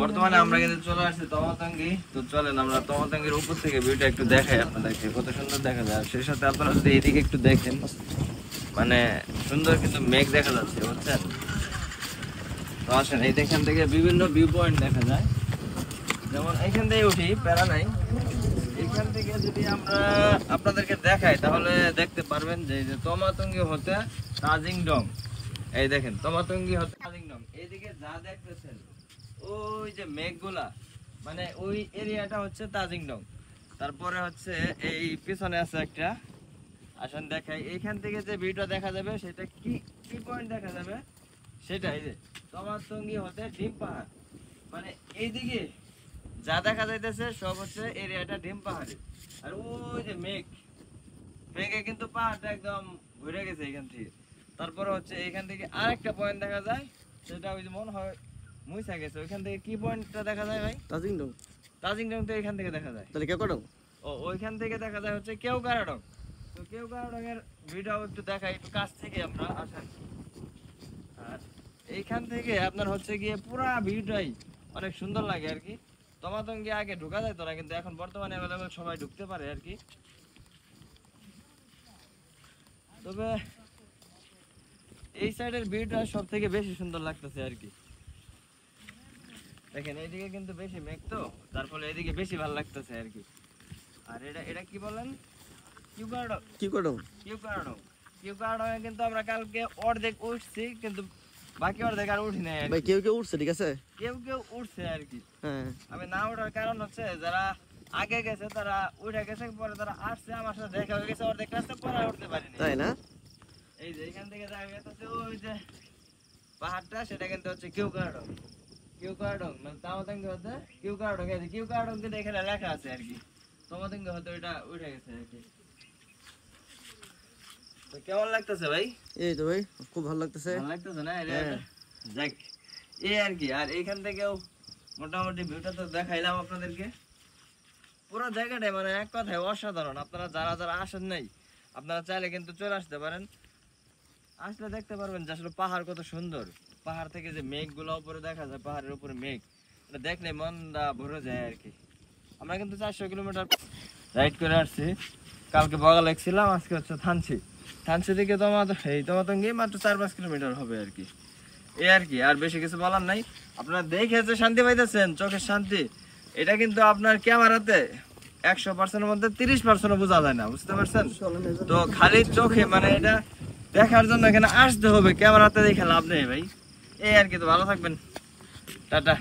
বর্তমানে আমরা কিন্তু চলে আসছি তমাতঙ্গি। তো চলেন আমরা তমাতঙ্গির উপর থেকে ভিউটা একটু দেখাই আপনাদেরকে, কত সুন্দর দেখা যায়। সেই সাথে আপনারা যদি এইদিকে একটু দেখেন, মানে সুন্দর কিন্তু মেঘ দেখা যাচ্ছে, বুঝছেন? তো আসেন, এইখান থেকে বিভিন্ন ভিউ পয়েন্ট দেখা যায়। যেমন এইখান থেকে উঠি, প্যারা নাই। এইখান থেকে যদি আমরা আপনাদেরকে দেখাই তাহলে দেখতে পারবেন যে তমাতঙ্গি হতে তাজিংডং। এই দেখেন, তমাতঙ্গি হতে তাজিংডং। এইদিকে যা দেখতেছেন ওই যে মেঘগুলা, মানে ওই এরিয়াটা হচ্ছে তাজিংডং। তারপরে হচ্ছে এই পিছনে আছে একটা, আসেন দেখাই। এইখান থেকে যে ভিউটা দেখা যাবে সেটা কি কি পয়েন্ট দেখা যাবে সেটা এই যে তমাতঙ্গি হতে ডিম পাহাড়। মানে এইদিকে যা দেখা যাইতেছে সব হচ্ছে এরিয়াটা ডিম পাহাড়ে। আর ওই যে মেঘে কিন্তু পাহাড়টা একদম ঘুরে গেছে এখান থেকে। তারপরে হচ্ছে এইখান থেকে আরেকটা পয়েন্ট দেখা যায়, সেটা ওই যে মনে হয় মুইসা গেছে। ওইখান থেকে কি পয়েন্টটা দেখা যায় ভাই? তাজিংডং। তাজিংডং তো এখান থেকে দেখা যায়। তাহলে কেওকাডং? ও, ওইখান থেকে দেখা যায় হচ্ছে কেওকাডং। তো কেওকাডং এর ভিডিও একটু দেখাই একটু কাছ থেকে আমরা। আসেন, আর এইখান থেকে আপনার হচ্ছে গিয়ে পুরা ভিউটাই অনেক সুন্দর লাগে আর কি। তমাতঙ্গি আগে ঢোকা যায় তো না, কিন্তু এখন বর্তমানে অ্যাভেলেবল সবাই ঢুকতে পারে আর কি। তবে এই সাইডের ভিউটা সব থেকে বেশি সুন্দর লাগতেছে আর কি। দেখেন এইদিকে কিন্তু বেশি মেঘ, তো তার ফলে এইদিকে বেশি ভালো লাগতেছে আর কি। আর এটা কি বলেন? কিউকাডং। কিউকাডং কিন্তু আমরা কালকে অর্ধেক উঠছি, কিন্তু বাকি অর্ধেক আর উঠি নাই ভাই। কেউ উঠছে, ঠিক আছে, কেউ উঠছে আর কি। আমি না ওঠার কারণ হচ্ছে যারা আগে গেছে তারা উঠে গেছে, পরে তারা আসছে, আমার সাথে দেখা হয়ে গেছে অর্ধেক রাস্তা, পরে উঠতে পারিনি, তাই না? এই যে এখান থেকে দেখা গেছে ওই যে পাহাড়টা, সেটা কিন্তু হচ্ছে কিউকাডং। মানে তমাতঙ্গি হতে কিউকাডং। এই যে কিউকাডং কিন্তু এখানে লেখা আছে আর কি। তমাতঙ্গি হতে ওইটা উঠে গেছে আর কি। তো কেমন লাগতেছে ভাই? এই তো ভাই খুব ভালো লাগতেছে। ভালো লাগতেছে না? যাক, এই আর কি। আর এইখান থেকেও মোটামুটি ভিউটা তো দেখাইলাম আপনাদেরকে। পুরো জায়গাটাই মানে এক কথায় অসাধারণ। আপনারা যারা আসেন নাই, আপনারা চাইলে কিন্তু চলে আসতে পারেন। আসলে দেখতে পারবেন যে আসলে পাহাড় কত সুন্দর। পাহাড় থেকে যে মেঘগুলো উপরে দেখা যায়, পাহাড়ের উপরে মেঘ, এটা দেখলে মনটা ভরে যায় আর কি। আমরা কিন্তু 400 কিলোমিটার রাইড করে আসছি। কালকে বগালেক ছিলাম, আজকে হচ্ছে থানচি থেকে তমাতঙ্গি মাত্র 4-5 কিলোমিটার হবে আর কি। এই আর কি, আর বেশি কিছু বলার নাই। আপনারা দেখে যে শান্তি পাইতেছেন, চোখের শান্তি, এটা কিন্তু আপনার ক্যামেরাতে 100%-এর মধ্যে 30% বোঝা যায় না, বুঝতে পারছেন? তো খালি চোখে মানে এটা দেখার জন্য এখানে আসতে হবে, ক্যামেরাতে দেখে লাভ নেই ভাই। এই আর কি। তো ভালো থাকবেন, টাটা।